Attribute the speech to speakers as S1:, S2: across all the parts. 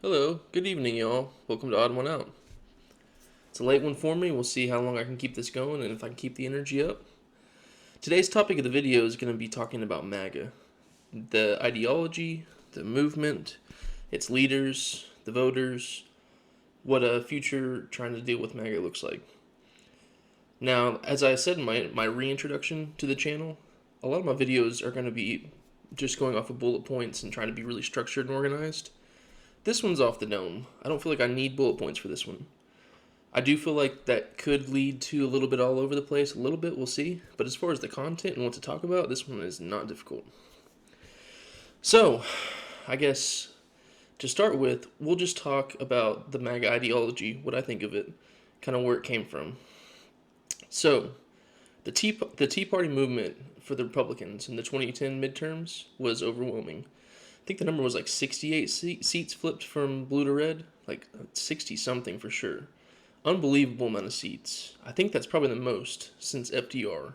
S1: Hello, good evening, y'all. Welcome to Odd One Out. It's a late one for me. We'll see how long I can keep this going and if I can keep the energy up. Today's topic of the video is going to be talking about MAGA, the ideology, the movement, its leaders, the voters, what a future trying to deal with MAGA looks like. Now, as I said in my reintroduction to the channel, a lot of my videos are going to be just going off of bullet points and trying to be really structured and organized. This one's off the dome. I don't feel like I need bullet points for this one. I do feel like that could lead to a little bit all over the place. A little bit, we'll see. But as far as the content and what to talk about, this one is not difficult. So, I guess to start with, we'll just talk about the MAGA ideology, what I think of it, kind of where it came from. So, the Tea Party movement for the Republicans in the 2010 midterms was overwhelming. I think the number was like 68 seats flipped from blue to red, like 60 something for sure. Unbelievable amount of seats. I think that's probably the most since FDR.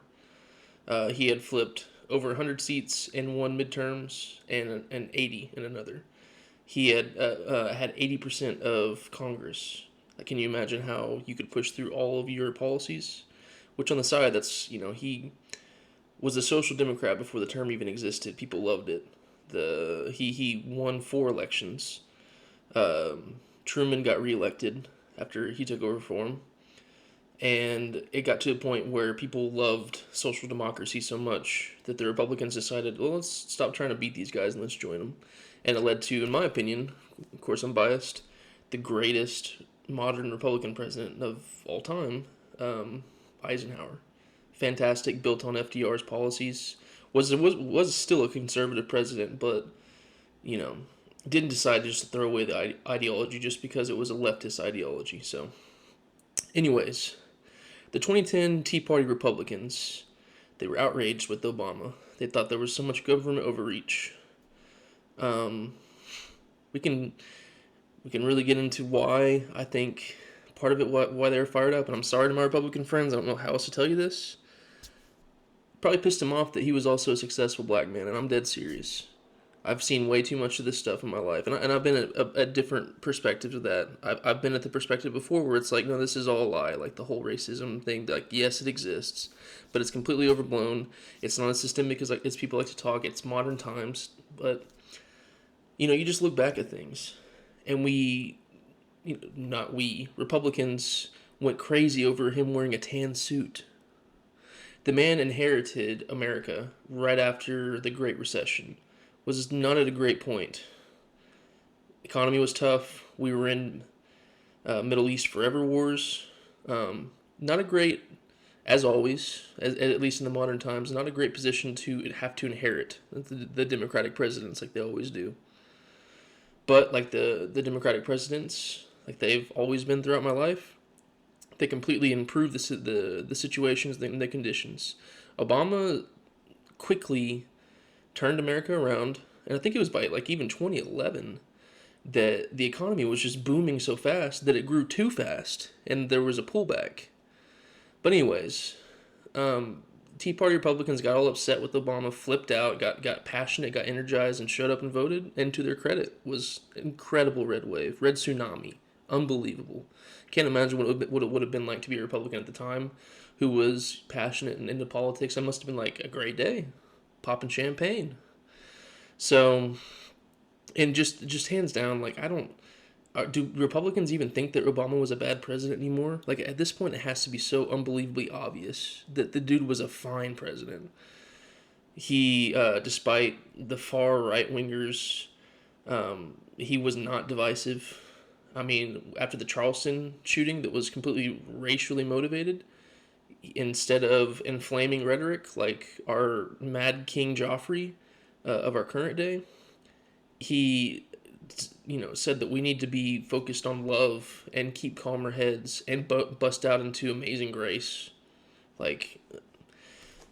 S1: He had flipped over 100 seats in one midterms and 80 in another. He had 80% of Congress. Can you imagine how you could push through all of your policies? Which on the side, that's, he was a social democrat before the term even existed. People loved it. He won 4 elections. Truman got reelected after he took over for him, and it got to a point where people loved social democracy so much that the Republicans decided, well, let's stop trying to beat these guys and let's join them. And it led to, in my opinion, of course I'm biased, the greatest modern Republican president of all time, Eisenhower. Fantastic, built on FDR's policies. Was still a conservative president, but didn't decide just to throw away the ideology just because it was a leftist ideology. So, anyways, the 2010 Tea Party Republicans, they were outraged with Obama. They thought there was so much government overreach. We can really get into why I think part of it why they were fired up. And I'm sorry to my Republican friends. I don't know how else to tell you this. Probably pissed him off that he was also a successful black man, and I'm dead serious. I've seen way too much of this stuff in my life, and I've been at different perspectives of that. I've been at the perspective before where it's like, no, this is all a lie, like the whole racism thing. Like, yes, it exists, but it's completely overblown. It's not as systemic as people like to talk. It's modern times, but you just look back at things, and Republicans went crazy over him wearing a tan suit. The man inherited America right after the Great Recession. Was not at a great point. Economy was tough. We were in Middle East forever wars. Not a great, as always, at least in the modern times, not a great position to have to inherit the Democratic presidents like they always do. But like the Democratic presidents, like they've always been throughout my life, they completely improved the situations and the conditions. Obama quickly turned America around, and I think it was by like even 2011 that the economy was just booming so fast that it grew too fast, and there was a pullback. But anyways, Tea Party Republicans got all upset with Obama, flipped out, got passionate, got energized, and showed up and voted. And to their credit, was incredible red wave, red tsunami, unbelievable. Can't imagine what it would have been like to be a Republican at the time, who was passionate and into politics. That must have been like a great day, popping champagne. So, and just hands down, like do Republicans even think that Obama was a bad president anymore? Like at this point, it has to be so unbelievably obvious that the dude was a fine president. He, despite the far right wingers, he was not divisive. I mean, after the Charleston shooting that was completely racially motivated, instead of inflaming rhetoric like our Mad King Joffrey of our current day, he said that we need to be focused on love and keep calmer heads and bust out into amazing grace. Like,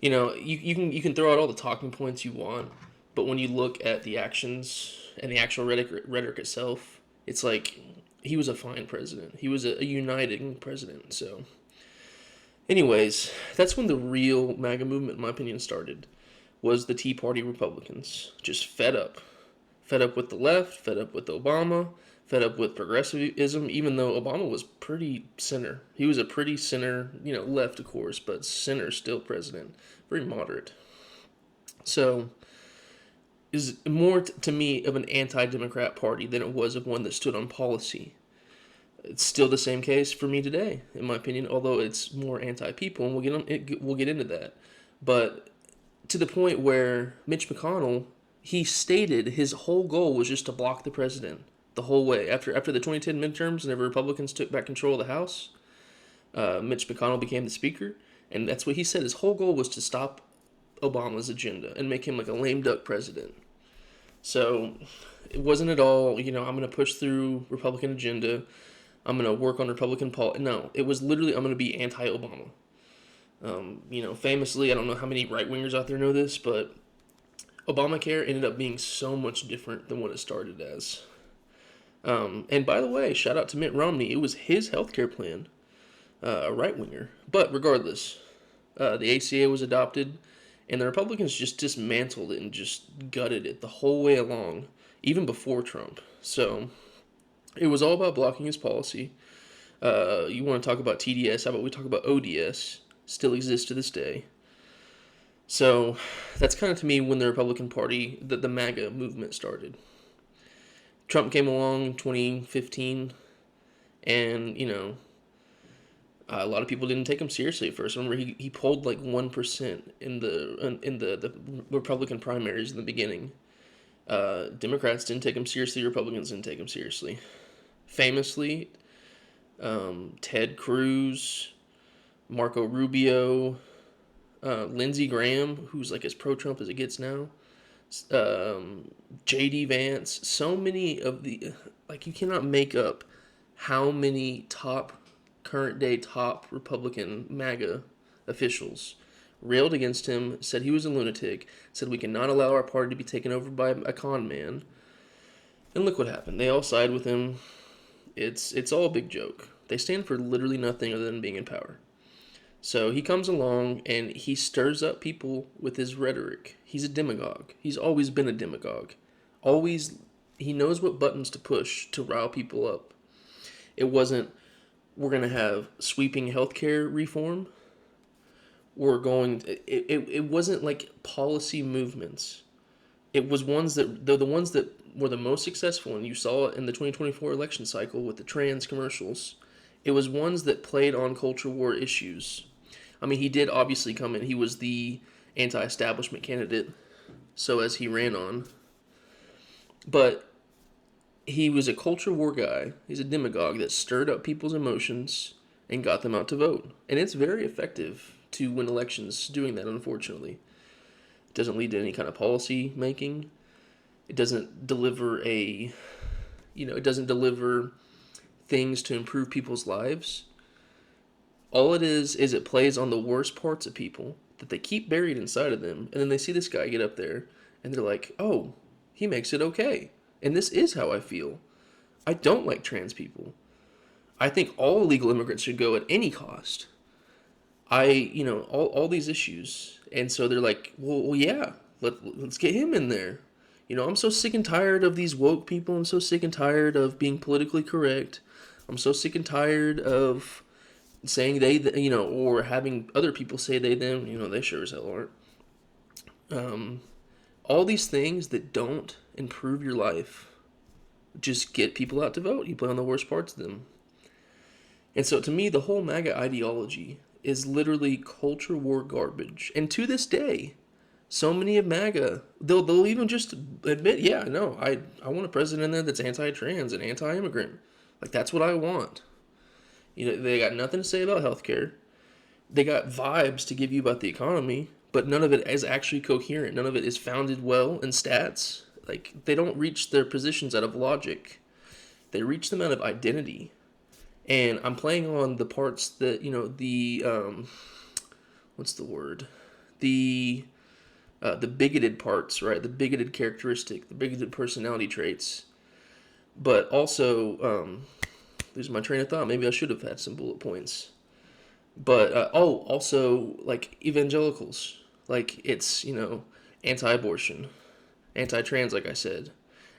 S1: you can throw out all the talking points you want, but when you look at the actions and the actual rhetoric itself, it's like he was a fine president. He was a uniting president. So, anyways, that's when the real MAGA movement, in my opinion, started. Was the Tea Party Republicans just fed up Fed up with the left, fed up with Obama, fed up with progressivism, even though Obama was pretty center. He was a pretty center, left, of course, but center still president. Very moderate. So, is more to me of an anti-democrat party than it was of one that stood on policy. It's still the same case for me today, in my opinion, although it's more anti-people, and we'll get into that. But to the point where Mitch McConnell, he stated his whole goal was just to block the president the whole way. After the 2010 midterms, whenever Republicans took back control of the House, Mitch McConnell became the speaker, and that's what he said. His whole goal was to stop Obama's agenda and make him like a lame duck president. So it wasn't at all, I'm going to push through Republican agenda. I'm going to work on Republican policy. No, it was literally, I'm going to be anti-Obama. Famously, I don't know how many right-wingers out there know this, but Obamacare ended up being so much different than what it started as. And by the way, shout out to Mitt Romney. It was his healthcare plan, a right-winger. But regardless, the ACA was adopted, and the Republicans just dismantled it and just gutted it the whole way along, even before Trump. So it was all about blocking his policy. You want to talk about TDS, how about we talk about ODS? Still exists to this day. So that's kind of to me when the Republican Party, the MAGA movement started. Trump came along 2015, and, a lot of people didn't take him seriously at first. Remember, he polled like 1% in the Republican primaries in the beginning. Democrats didn't take him seriously. Republicans didn't take him seriously. Famously, Ted Cruz, Marco Rubio, Lindsey Graham, who's like as pro-Trump as it gets now, J.D. Vance, so many of the, you cannot make up how many current day top Republican MAGA officials railed against him, said he was a lunatic, said we cannot allow our party to be taken over by a con man. And look what happened. They all side with him. It's all a big joke. They stand for literally nothing other than being in power. So he comes along and he stirs up people with his rhetoric. He's a demagogue. He's always been a demagogue. He knows what buttons to push to rile people up. It wasn't, we're going to have sweeping healthcare reform. It wasn't like policy movements. It was ones that, the ones that were the most successful, and you saw it in the 2024 election cycle with the trans commercials. It was ones that played on culture war issues. I mean, he did obviously come in. He was the anti-establishment candidate, so as he ran on. But he was a culture war guy. He's a demagogue that stirred up people's emotions and got them out to vote. And it's very effective to win elections doing that, unfortunately. It doesn't lead to any kind of policy making. It doesn't deliver things to improve people's lives. All it is it plays on the worst parts of people that they keep buried inside of them, and then they see this guy get up there, and they're like, oh, he makes it okay. And this is how I feel. I don't like trans people. I think all illegal immigrants should go at any cost. All these issues. And so they're like, well yeah, let's get him in there. I'm so sick and tired of these woke people. I'm so sick and tired of being politically correct. I'm so sick and tired of saying they, or having other people say they, them. They sure as hell aren't. All these things that don't improve your life just get people out to vote. You play on the worst parts of them. And so to me, the whole MAGA ideology is literally culture war garbage. And to this day, so many of MAGA, they'll even just admit, yeah, no, I want a president in there that's anti-trans and anti-immigrant. Like, that's what I want. They got nothing to say about healthcare. They got vibes to give you about the economy, but none of it is actually coherent. None of it is founded well in stats. Like, they don't reach their positions out of logic. They reach them out of identity. And I'm playing on the parts that, what's the word? The bigoted parts, right? The bigoted characteristic, the bigoted personality traits. But also, losing my train of thought. Maybe I should have had some bullet points. But, also, like, evangelicals. Like, it's, anti-abortion, anti-trans, like I said.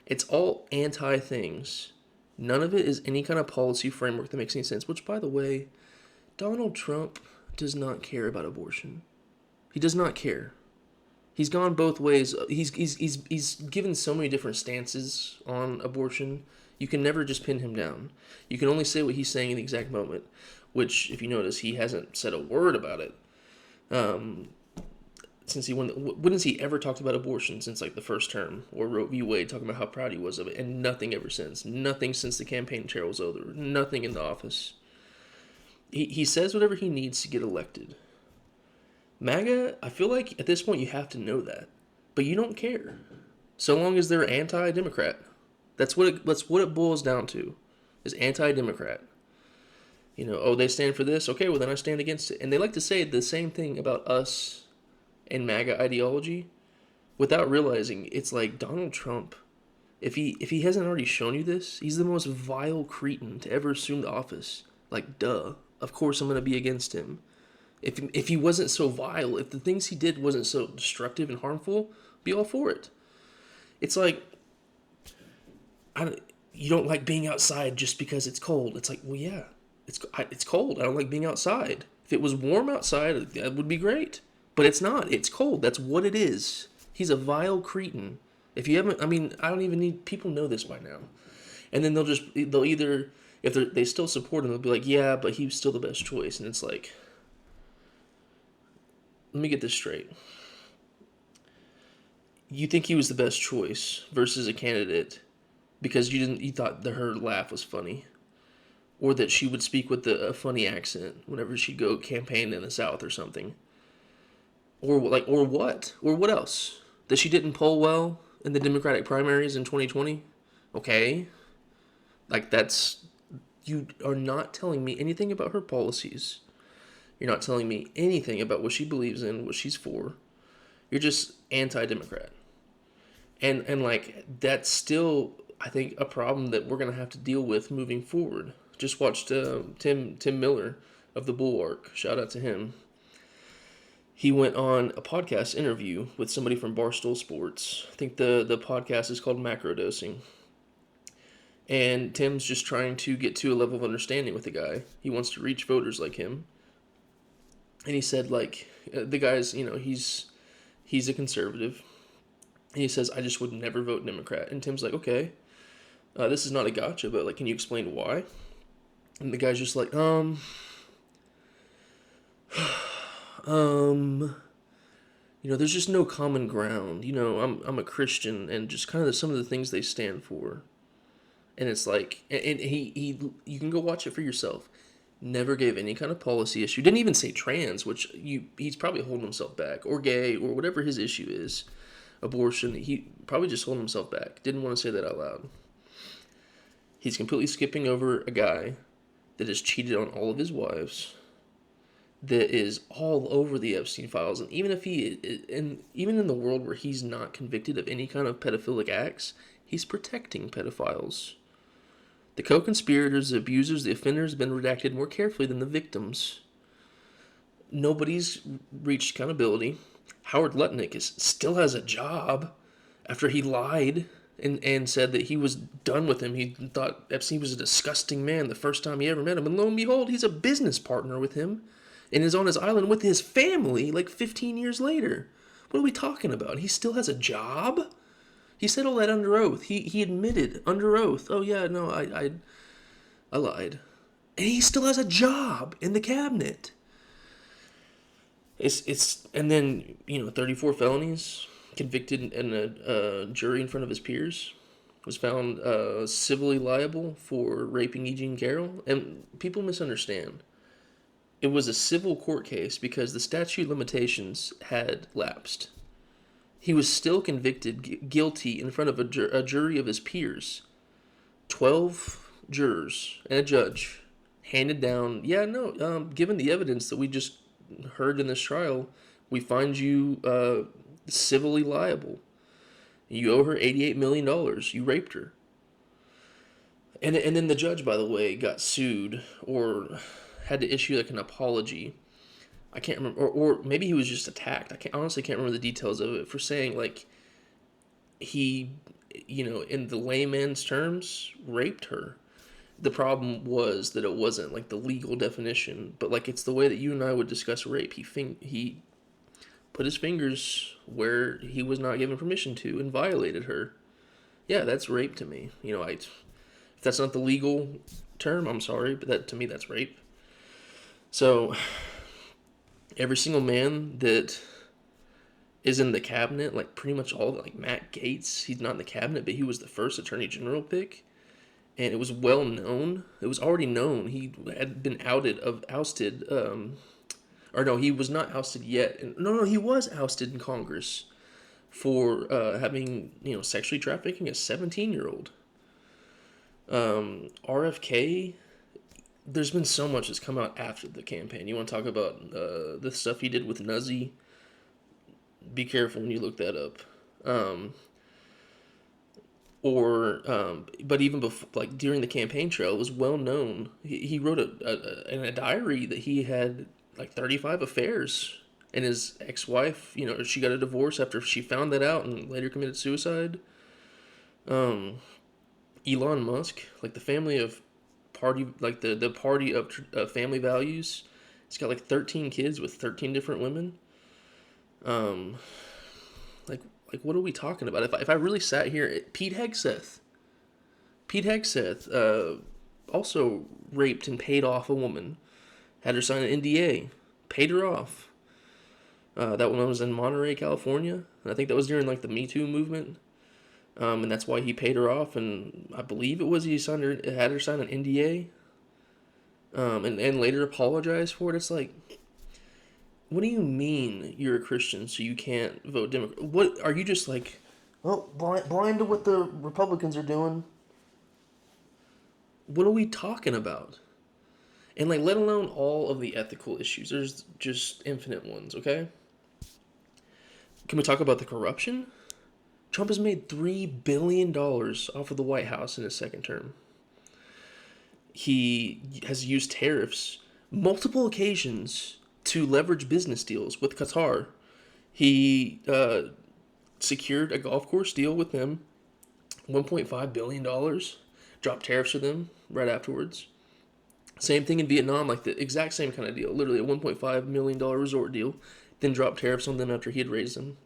S1: It's all anti things. None of it is any kind of policy framework that makes any sense, which, by the way, Donald Trump does not care about abortion. He does not care. He's gone both ways. He's given so many different stances on abortion. You can never just pin him down. You can only say what he's saying in the exact moment, which, if you notice, he hasn't said a word about it. Since he won, when has he ever talked about abortion since like the first term, or Roe v. Wade, talking about how proud he was of it, and nothing ever since. Nothing since the campaign trail was over. Nothing in the office. He says whatever he needs to get elected. MAGA, I feel like at this point you have to know that, but you don't care, so long as they're anti-democrat. That's what it boils down to, is anti-democrat. You know, oh, they stand for this. Okay, well then I stand against it. And they like to say the same thing about us and MAGA ideology, without realizing it's like Donald Trump. If he hasn't already shown you this, he's the most vile cretin to ever assume the office. Like, duh. Of course I'm going to be against him. If he wasn't so vile, if the things he did wasn't so destructive and harmful, be all for it. It's like, you don't like being outside just because it's cold. It's like, well, yeah, it's cold. I don't like being outside. If it was warm outside, that would be great. But it's not. It's cold. That's what it is. He's a vile cretin. If you haven't, I mean, I don't even need, people know this by now. And then they'll either, if they still support him, they'll be like, yeah, but he was still the best choice. And it's like, let me get this straight. You think he was the best choice versus a candidate because you thought that her laugh was funny, or that she would speak with a funny accent whenever she'd go campaign in the South or something, or what else? That she didn't poll well in the Democratic primaries in 2020? Okay, like you are not telling me anything about her policies. You're not telling me anything about what she believes in, what she's for. You're just anti-democrat. And like, that's still, I think, a problem that we're going to have to deal with moving forward. Just watched Tim Miller of The Bulwark. Shout out to him. He went on a podcast interview with somebody from Barstool Sports. I think the podcast is called Macrodosing. And Tim's just trying to get to a level of understanding with the guy. He wants to reach voters like him. And he said, like, the guy's, you know, he's a conservative. And he says, I just would never vote Democrat. And Tim's like, okay, this is not a gotcha, but, like, can you explain why? And the guy's just like, you know, there's just no common ground. You know, I'm a Christian, and just kind of some of the things they stand for. And it's like, and he you can go watch it for yourself. Never gave any kind of policy issue. Didn't even say trans, which he's probably holding himself back, or gay, or whatever his issue is. Abortion, he probably just holding himself back. Didn't want to say that out loud. He's completely skipping over a guy that has cheated on all of his wives, that is all over the Epstein files, and even in the world where he's not convicted of any kind of pedophilic acts, he's protecting pedophiles. The co-conspirators, the abusers, the offenders have been redacted more carefully than the victims. Nobody's reached accountability. Howard Lutnick still has a job after he lied and said that he was done with him. He thought Epstein was a disgusting man the first time he ever met him. And lo and behold, he's a business partner with him and is on his island with his family like 15 years later. What are we talking about? He still has a job? He said all that under oath. He admitted under oath, oh yeah, no, I lied. And he still has a job in the cabinet. And then, you know, 34 felonies, convicted in a jury in front of his peers, was found civilly liable for raping E. Jean Carroll. And people misunderstand. It was a civil court case because the statute of limitations had lapsed. He was still convicted guilty in front of a jury of his peers. 12 jurors and a judge handed down, given the evidence that we just heard in this trial, we find you civilly liable. You owe her $88 million. You raped her. And then the judge, by the way, got sued or had to issue like an apology. I can't remember, or maybe he was just attacked. I honestly can't remember the details of it, for saying like he in the layman's terms, raped her. The problem was that it wasn't like the legal definition, but like it's the way that you and I would discuss rape. He put his fingers where he was not given permission to and violated her. Yeah, that's rape to me. If that's not the legal term, I'm sorry, but that to me that's rape. So every single man that is in the cabinet, like pretty much all, like Matt Gaetz, he's not in the cabinet, but he was the first attorney general pick, and it was well known. It was already known he had been ousted. Or no, he was not ousted yet. No, he was ousted in Congress for having sexually trafficking a 17-year-old. RFK, there's been so much that's come out after the campaign. You want to talk about the stuff he did with Nuzzy? Be careful when you look that up. But even before, like during the campaign trail, it was well known. He wrote in a diary that he had like 35 affairs, and his ex-wife, she got a divorce after she found that out and later committed suicide. Elon Musk, like the family of party, like the party of family values, he's got like 13 kids with 13 different women. Like what are we talking about? If I really sat here, Pete Hegseth also raped and paid off a woman, had her sign an NDA, paid her off. That one was in Monterey, California, and I think that was during like the Me Too movement. And that's why he paid her off, and I believe it was he had her sign an NDA, and later apologized for it. It's like, what do you mean you're a Christian so you can't vote Democrat? What are you just like? Well, blind to what the Republicans are doing. What are we talking about? And like, let alone all of the ethical issues. There's just infinite ones. Okay. Can we talk about the corruption? Trump has made $3 billion off of the White House in his second term. He has used tariffs multiple occasions to leverage business deals with Qatar. He secured a golf course deal with them, $1.5 billion, dropped tariffs for them right afterwards. Same thing in Vietnam, like the exact same kind of deal, literally a $1.5 million resort deal, then dropped tariffs on them after he had raised them.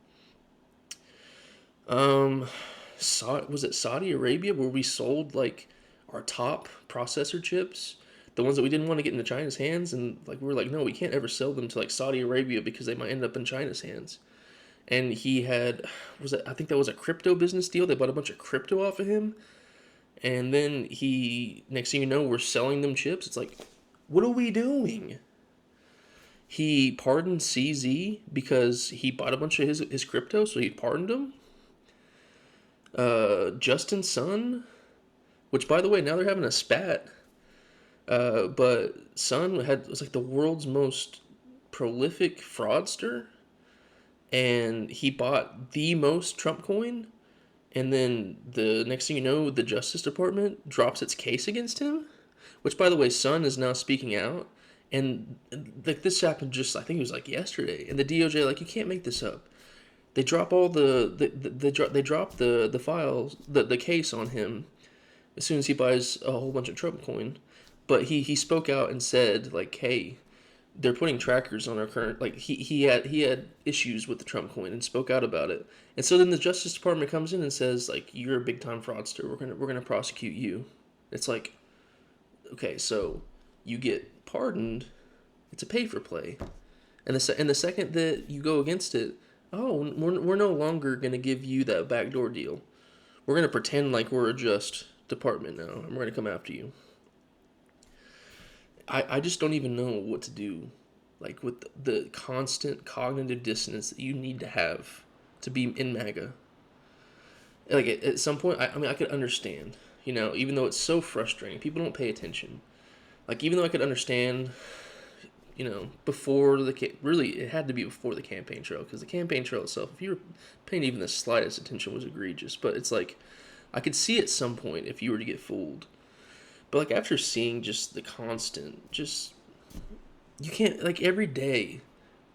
S1: Was it Saudi Arabia where we sold like our top processor chips, the ones that we didn't want to get into China's hands, and like we were like, no, we can't ever sell them to like Saudi Arabia because they might end up in China's hands. And he had, I think that was a crypto business deal. They bought a bunch of crypto off of him, and then next thing you know, we're selling them chips. It's like, what are we doing? He pardoned CZ because he bought a bunch of his crypto, so he pardoned him. Justin Sun, which by the way, now they're having a spat. But Sun was like the world's most prolific fraudster, and he bought the most Trump coin, and then the next thing you know, the Justice Department drops its case against him, which by the way, Sun is now speaking out, and like this happened just, I think it was like yesterday, and the DOJ like, you can't make this up. They drop all they drop the files, the case on him as soon as he buys a whole bunch of Trump coin. But he spoke out and said like, hey, they're putting trackers on our current, like he had issues with the Trump coin and spoke out about it. And so then the Justice Department comes in and says like, you're a big time fraudster. We're gonna prosecute you. It's like, okay, so you get pardoned. It's a pay for play. And the second that you go against it, oh, we're no longer gonna give you that backdoor deal. We're gonna pretend like we're a just department now, and we're gonna come after you. I just don't even know what to do, like with the constant cognitive dissonance that you need to have to be in MAGA. Like at some point, I mean, I could understand, even though it's so frustrating, people don't pay attention. Like even though I could understand, before really it had to be before the campaign trail, because the campaign trail itself, if you were paying even the slightest attention, was egregious. But it's like, I could see at some point if you were to get fooled. But like after seeing just the constant, you can't, like every day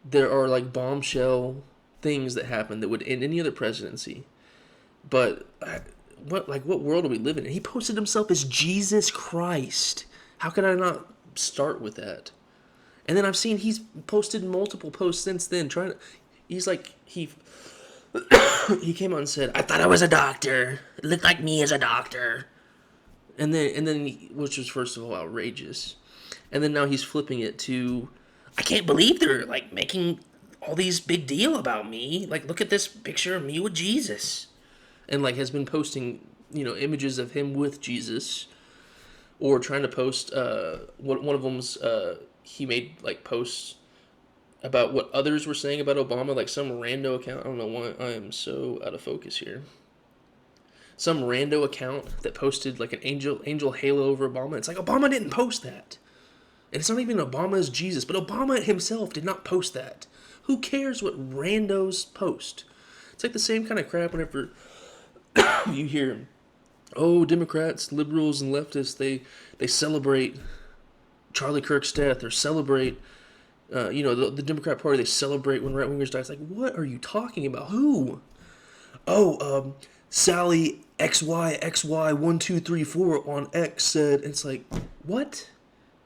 S1: there are like bombshell things that happen that would end any other presidency. But what world are we living in? He posted himself as Jesus Christ. How could I not start with that? And then I've seen he's posted multiple posts since then trying to. He's like he came out and said, "I thought I was a doctor. It looked like me as a doctor." Which was first of all outrageous, and then now he's flipping it to, "I can't believe they're like making all these big deal about me. Like, look at this picture of me with Jesus," and like has been posting images of him with Jesus, or trying to post. One of them's he made like posts about what others were saying about Obama, like some rando account. I don't know why I am so out of focus here. Some rando account that posted like an angel halo over Obama. It's like Obama didn't post that. And it's not even Obama as Jesus, but Obama himself did not post that. Who cares what randos post? It's like the same kind of crap whenever you hear, oh, Democrats, liberals, and leftists, they celebrate Charlie Kirk's death, or celebrate, the Democrat Party, they celebrate when right-wingers die. It's like, what are you talking about? Who? Oh, Sally XYXY1234 on X said, and it's like, what?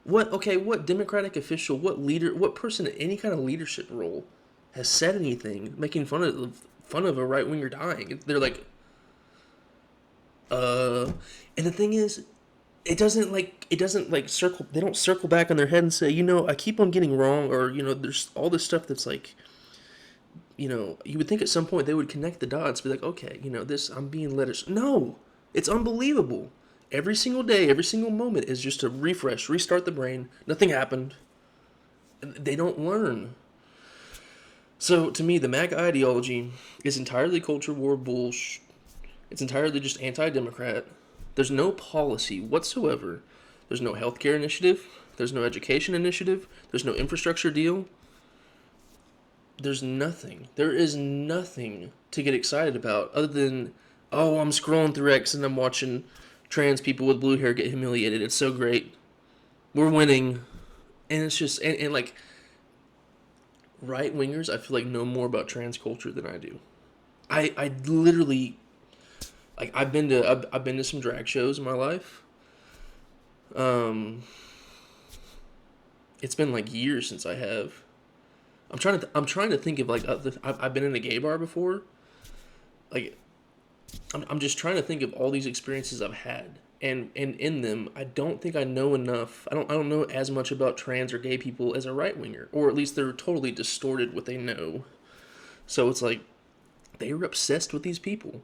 S1: What Democratic official, what leader, what person in any kind of leadership role has said anything making fun of a right-winger dying? They're like, and the thing is, it doesn't circle, they don't circle back on their head and say, I keep on getting wrong, or, there's all this stuff that's like, you would think at some point they would connect the dots, be like, okay, this, I'm being led. No, it's unbelievable. Every single day, every single moment is just a refresh, restart the brain. Nothing happened. They don't learn. So to me, the MAGA ideology is entirely culture war bullshit. It's entirely just anti-democrat. There's no policy whatsoever. There's no healthcare initiative. There's no education initiative. There's no infrastructure deal. There's nothing. There is nothing to get excited about other than, oh, I'm scrolling through X and I'm watching trans people with blue hair get humiliated. It's so great. We're winning. And it's just, and like, right-wingers, I feel like, know more about trans culture than I do. I literally, like, I've been to some drag shows in my life. It's been like years since I have. I'm trying to think of like I've been in a gay bar before. Like, I'm just trying to think of all these experiences I've had, and in them, I don't think I know enough. I don't know as much about trans or gay people as a right winger, or at least they're totally distorted what they know. So it's like they were obsessed with these people.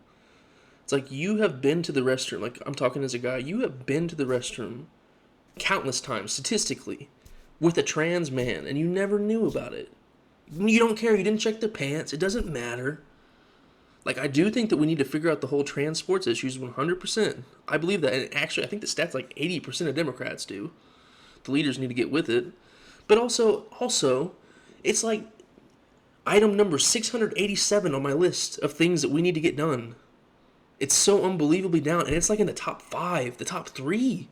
S1: It's like, you have been to the restroom. Like, I'm talking as a guy. You have been to the restroom countless times, statistically, with a trans man, and you never knew about it. You don't care. You didn't check their pants. It doesn't matter. Like, I do think that we need to figure out the whole trans sports issues 100%. I believe that. And actually, I think the stats like 80% of Democrats do. The leaders need to get with it. But also, it's like item number 687 on my list of things that we need to get done. It's so unbelievably down. And it's like in the top 5, the top 3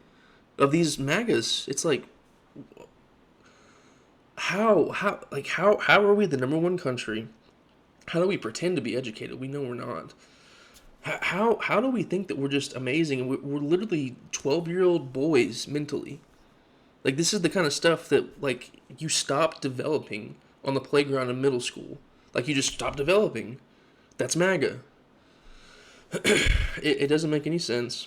S1: of these MAGAs. It's like, how are we the number one country? How do we pretend to be educated? We know we're not. How do we think that we're just amazing? And we're literally 12-year-old boys mentally. Like, this is the kind of stuff that, like, you stop developing on the playground in middle school. Like, you just stop developing. That's MAGA. It doesn't make any sense.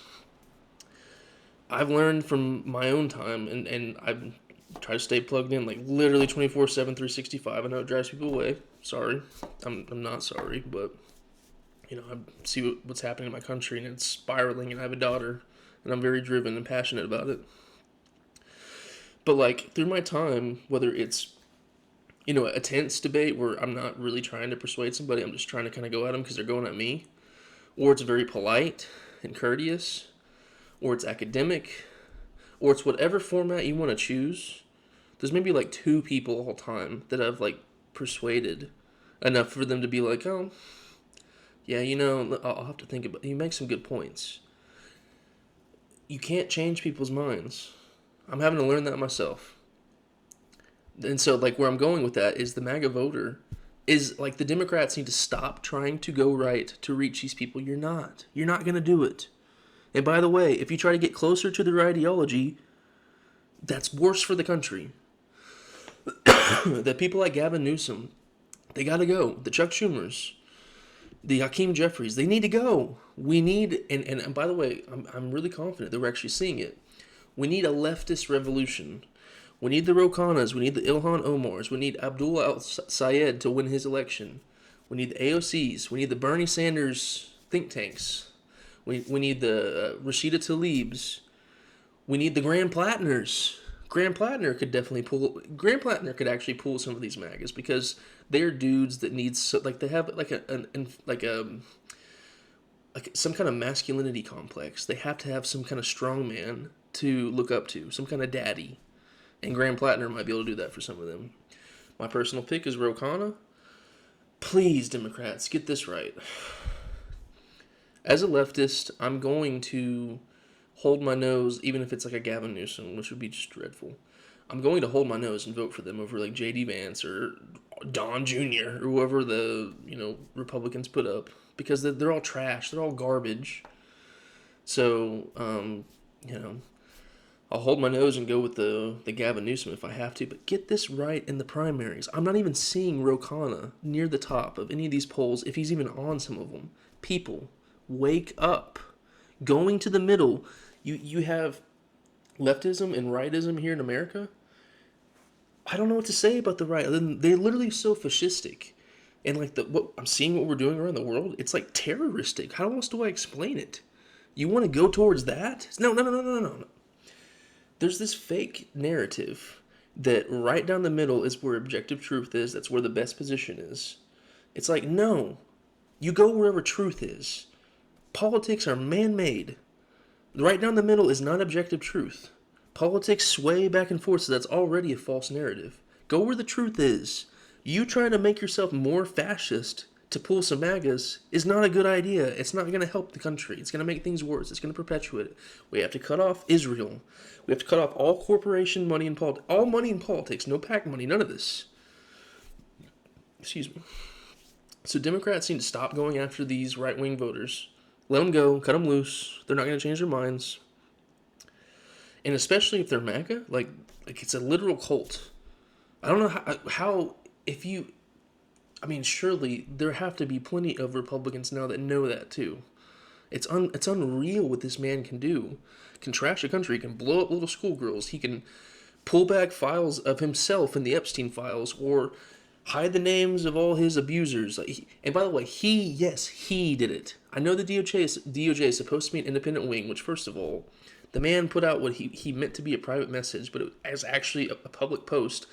S1: I've learned from my own time, and I've tried to stay plugged in, like, literally 24/7, 365. I know it drives people away. Sorry. I'm not sorry, but, I see what's happening in my country, and it's spiraling, and I have a daughter, and I'm very driven and passionate about it. But, like, through my time, whether it's, a tense debate where I'm not really trying to persuade somebody, I'm just trying to kind of go at them because they're going at me, or it's very polite and courteous, or it's academic, or it's whatever format you want to choose, there's maybe like 2 people all time that I've like persuaded enough for them to be like, oh, yeah, I'll have to think about it. You make some good points. You can't change people's minds. I'm having to learn that myself. And so, like, where I'm going with that is the MAGA voter is like the Democrats need to stop trying to go right to reach these people. You're not. You're not going to do it. And by the way, if you try to get closer to their ideology, that's worse for the country. The people like Gavin Newsom, they got to go. The Chuck Schumers, the Hakeem Jeffries, they need to go. We need, and by the way, I'm really confident that we're actually seeing it. We need a leftist revolution. We need the Ro Khannas. We need the Ilhan Omars. We need Abdullah al-Sayed to win his election. We need the AOCs. We need the Bernie Sanders think tanks. We need the Rashida Tlaibs. We need the Graham Plattners. Graham Plattner could definitely pull. Graham Plattner could actually pull some of these MAGAs because they're dudes that need they have like some kind of masculinity complex. They have to have some kind of strong man to look up to, some kind of daddy. And Graham Plattner might be able to do that for some of them. My personal pick is Ro Khanna. Please, Democrats, get this right. As a leftist, I'm going to hold my nose, even if it's like a Gavin Newsom, which would be just dreadful. I'm going to hold my nose and vote for them over like J.D. Vance or Don Jr. or whoever the Republicans put up, because they're all trash. They're all garbage. So, I'll hold my nose and go with the Gavin Newsom if I have to, but get this right in the primaries. I'm not even seeing Ro Khanna near the top of any of these polls, if he's even on some of them. People, wake up. Going to the middle. You have leftism and rightism here in America. I don't know what to say about the right. They're literally so fascistic. And like what we're doing around the world, it's like terroristic. How else do I explain it? You want to go towards that? No. There's this fake narrative that right down the middle is where objective truth is. That's where the best position is. It's like, no. You go wherever truth is. Politics are man-made. Right down the middle is not objective truth. Politics sway back and forth, so that's already a false narrative. Go where the truth is. You trying to make yourself more fascist to pull some MAGAs is not a good idea. It's not going to help the country. It's going to make things worse. It's going to perpetuate it. We have to cut off Israel. We have to cut off all corporation money in politics. All money in politics. No PAC money. None of this. Excuse me. So Democrats need to stop going after these right-wing voters. Let them go. Cut them loose. They're not going to change their minds. And especially if they're MAGA, like it's a literal cult. I don't know how if you... I mean, surely there have to be plenty of Republicans now that know that too. It's unreal what this man can do. Can trash a country. He can blow up little schoolgirls. He can pull back files of himself in the Epstein files, or hide the names of all his abusers. And by the way, he did it. I know the DOJ is supposed to be an independent wing, which, first of all, the man put out what he meant to be a private message, but it was actually a public post.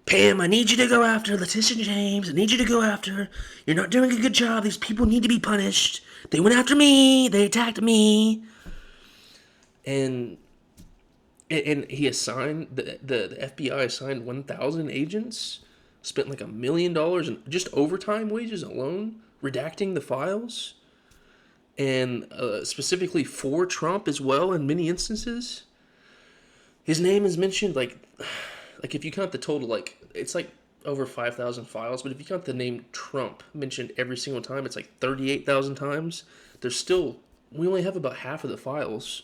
S1: Pam, I need you to go after Letitia James. I need you to go after her. You're not doing a good job. These people need to be punished. They went after me. They attacked me. And he assigned, the FBI assigned 1,000 agents, spent like $1 million in just overtime wages alone, redacting the files, and specifically for Trump as well in many instances. His name is mentioned like if you count the total, like it's like over 5,000 files, but if you count the name Trump mentioned every single time, it's like 38,000 times. We only have about half of the files.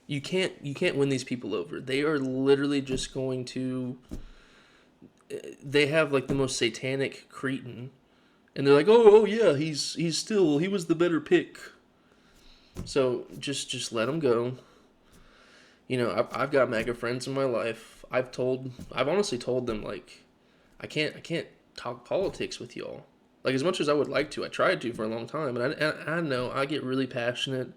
S1: You can't win these people over. They are literally just going to... They have like the most satanic cretin, and they're like, oh yeah, he was the better pick. So just let him go. I've got MAGA friends in my life. I've honestly told them, like, I can't talk politics with y'all. Like, as much as I would like to, I tried to for a long time, and I know I get really passionate.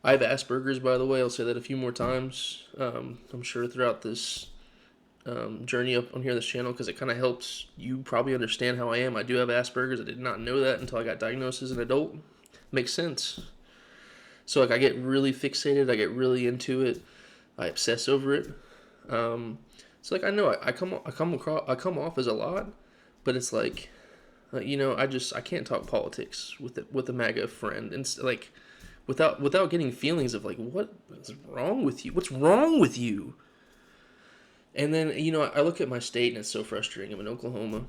S1: I have Asperger's, by the way. I'll say that a few more times. I'm sure throughout this journey up on here, this channel, because it kind of helps you probably understand how I am. I do have Asperger's. I did not know that until I got diagnosed as an adult. Makes sense. So like I get really fixated. I get really into it. I obsess over it. So like I know I come off as a lot, but it's like, I can't talk politics with a MAGA friend, and like without getting feelings of like, what is wrong with you? What's wrong with you? And then, I look at my state and it's so frustrating. I'm in Oklahoma.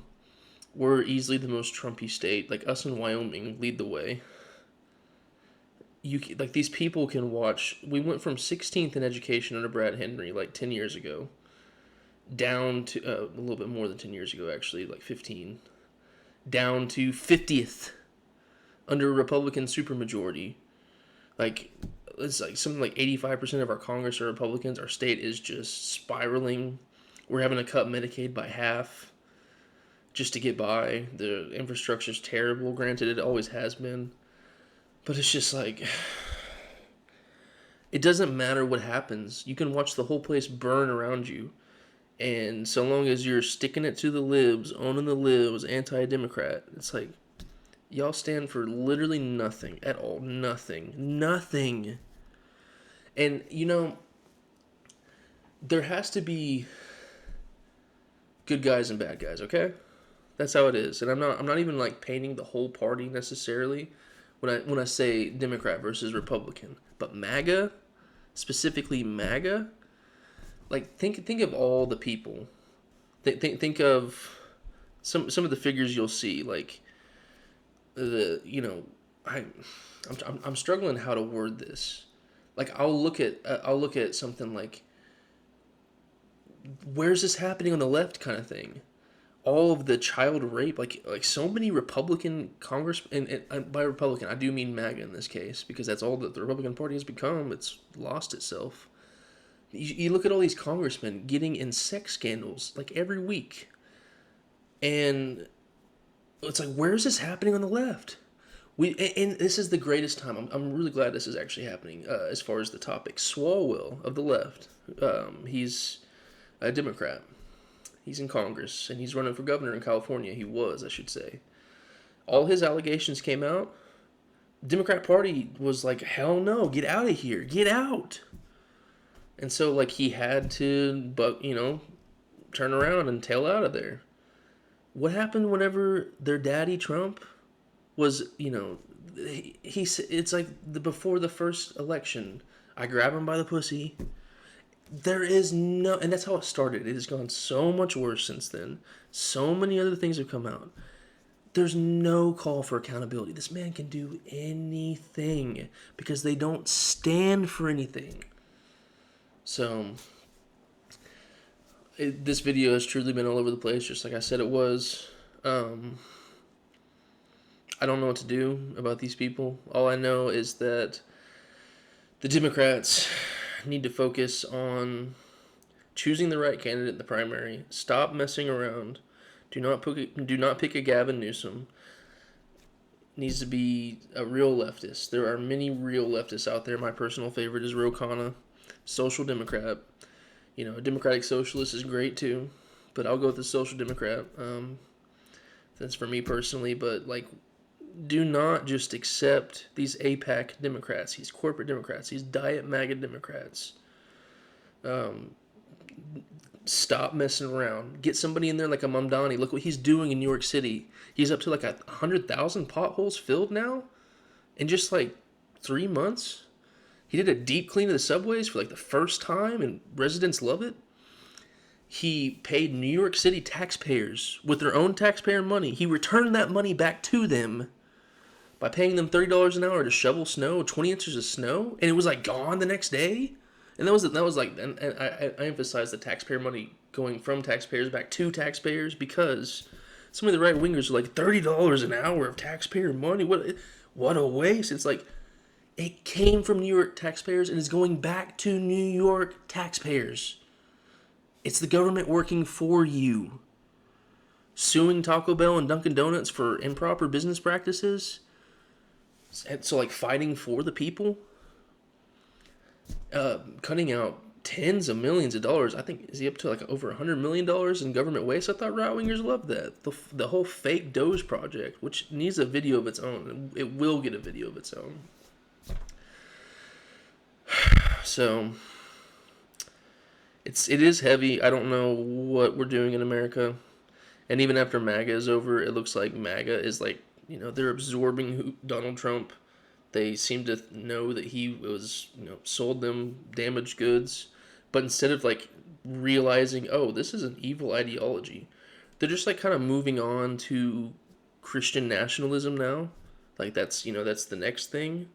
S1: We're easily the most Trumpy state. Like, us in Wyoming lead the way. Like, these people can watch. We went from 16th in education under Brad Henry like 10 years ago down to a little bit more than 10 years ago, actually, like 15, down to 50th under a Republican supermajority. Like, it's like something like 85% of our Congress are Republicans. Our state is just spiraling. We're having to cut Medicaid by half just to get by. The infrastructure is terrible. Granted, it always has been. But it's just like, it doesn't matter what happens. You can watch the whole place burn around you. And so long as you're sticking it to the libs, owning the libs, anti-democrat, it's like, y'all stand for literally nothing at all. Nothing. Nothing. And, there has to be good guys and bad guys, okay? That's how it is. And I'm not even like painting the whole party necessarily when I say Democrat versus Republican. But MAGA, specifically MAGA, like think of all the people. Think of some of the figures you'll see, like I'm struggling how to word this. Like, I'll look at something like, where's this happening on the left kind of thing. All of the child rape, like so many Republican Congress, and by Republican I do mean MAGA in this case, because that's all that the Republican Party has become. It's lost itself. You look at all these congressmen getting in sex scandals like every week, and it's like, where's this happening on the left? And this is the greatest time. I'm really glad this is actually happening. As far as the topic, Swalwell of the left, he's a Democrat. He's in Congress, and he's running for governor in California. He was, I should say. All his allegations came out. Democrat Party was like, hell no, get out of here, get out. And so, like, he had to, turn around and tail out of there. What happened whenever their daddy Trump was, it's like before the first election, I grab him by the pussy. There is no, and that's how it started. It has gone so much worse since then. So many other things have come out. There's no call for accountability. This man can do anything because they don't stand for anything. So, this video has truly been all over the place, just like I said it was. I don't know what to do about these people. All I know is that the Democrats need to focus on choosing the right candidate in the primary. Stop messing around. Do not pick a Gavin Newsom. Needs to be a real leftist. There are many real leftists out there. My personal favorite is Ro Khanna, social democrat. A democratic socialist is great too, but I'll go with the social democrat. That's for me personally. But like, do not just accept these APAC Democrats, these corporate Democrats, these diet MAGA Democrats. Stop messing around. Get somebody in there like a Mamdani. Look what he's doing in New York City. He's up to like 100,000 potholes filled now in just like 3 months. He did a deep clean of the subways for like the first time, and residents love it. He paid New York City taxpayers with their own taxpayer money. He returned that money back to them by paying them $30 an hour to shovel snow, 20 inches of snow, and it was like gone the next day. And that was like, and I emphasize the taxpayer money going from taxpayers back to taxpayers, because some of the right wingers are like, $30 an hour of taxpayer money. What a waste! It's like, it came from New York taxpayers and is going back to New York taxpayers. It's the government working for you. Suing Taco Bell and Dunkin' Donuts for improper business practices. So, like, fighting for the people. Cutting out tens of millions of dollars. I think, is he up to like over $100 million in government waste? I thought right wingers loved that. The whole fake Doge project, which needs a video of its own. It will get a video of its own. So, it is heavy. I don't know what we're doing in America. And even after MAGA is over, it looks like MAGA is like, they're absorbing Donald Trump. They seem to know that he was, sold them damaged goods. But instead of like realizing, oh, this is an evil ideology. They're just like kind of moving on to Christian nationalism now. Like that's the next thing.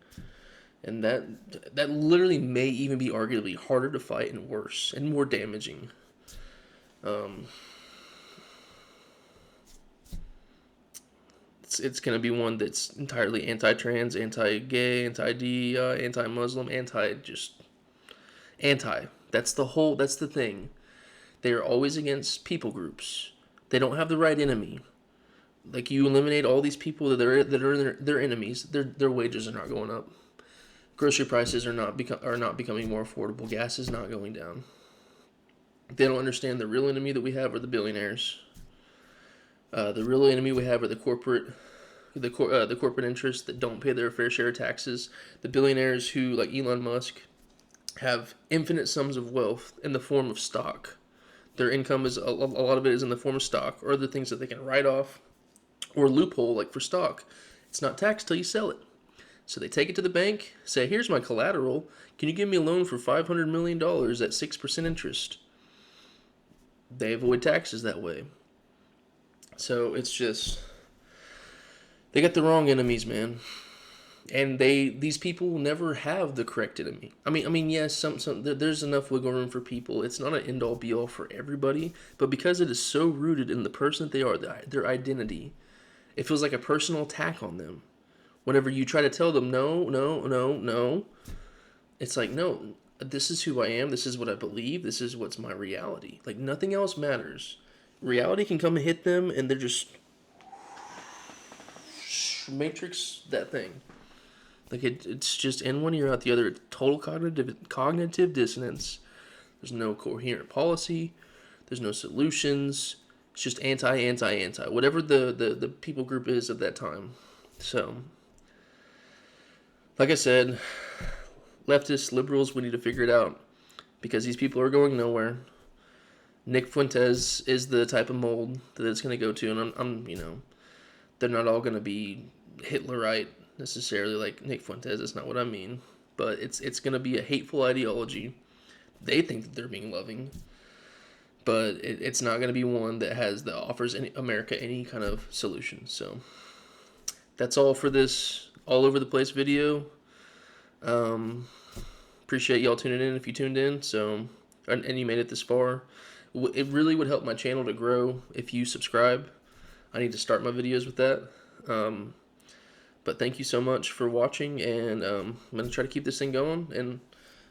S1: And that literally may even be arguably harder to fight and worse and more damaging. Um, it's going to be one that's entirely anti-trans, anti-gay, anti-DEI, anti-Muslim, anti. That's the thing. They are always against people groups. They don't have the right enemy. Like, you eliminate all these people that are their enemies, their wages are not going up. Grocery prices are not becoming more affordable. Gas is not going down. They don't understand the real enemy that we have are the billionaires. The real enemy we have are the corporate interests that don't pay their fair share of taxes. The billionaires who, like Elon Musk, have infinite sums of wealth in the form of stock. Their income is a lot of it is in the form of stock or other things that they can write off, or loophole like for stock. It's not taxed till you sell it. So they take it to the bank, say, here's my collateral. Can you give me a loan for $500 million at 6% interest? They avoid taxes that way. So it's just, they got the wrong enemies, man. And these people will never have the correct enemy. I mean, yes, there's enough wiggle room for people. It's not an end all be all for everybody, but because it is so rooted in the person that they are, their identity, it feels like a personal attack on them. Whenever you try to tell them no, it's like, no, this is who I am. This is what I believe. This is what's my reality. Like, nothing else matters. Reality can come and hit them, and they're just matrix that thing. Like, it's just in one ear out the other. Total cognitive dissonance. There's no coherent policy. There's no solutions. It's just anti. Whatever the people group is at that time. So, like I said, leftists, liberals, we need to figure it out. Because these people are going nowhere. Nick Fuentes is the type of mold that it's going to go to. And I'm they're not all going to be Hitlerite necessarily like Nick Fuentes. That's not what I mean. But it's going to be a hateful ideology. They think that they're being loving. But it's not going to be one that offers America any kind of solution. So that's all for this all over the place video. Appreciate y'all tuning in if you tuned in. So and you made it this far. It really would help my channel to grow if you subscribe. I need to start my videos with that. But thank you so much for watching, and I'm going to try to keep this thing going, and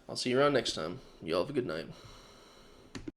S1: I'll see you around next time. Y'all have a good night.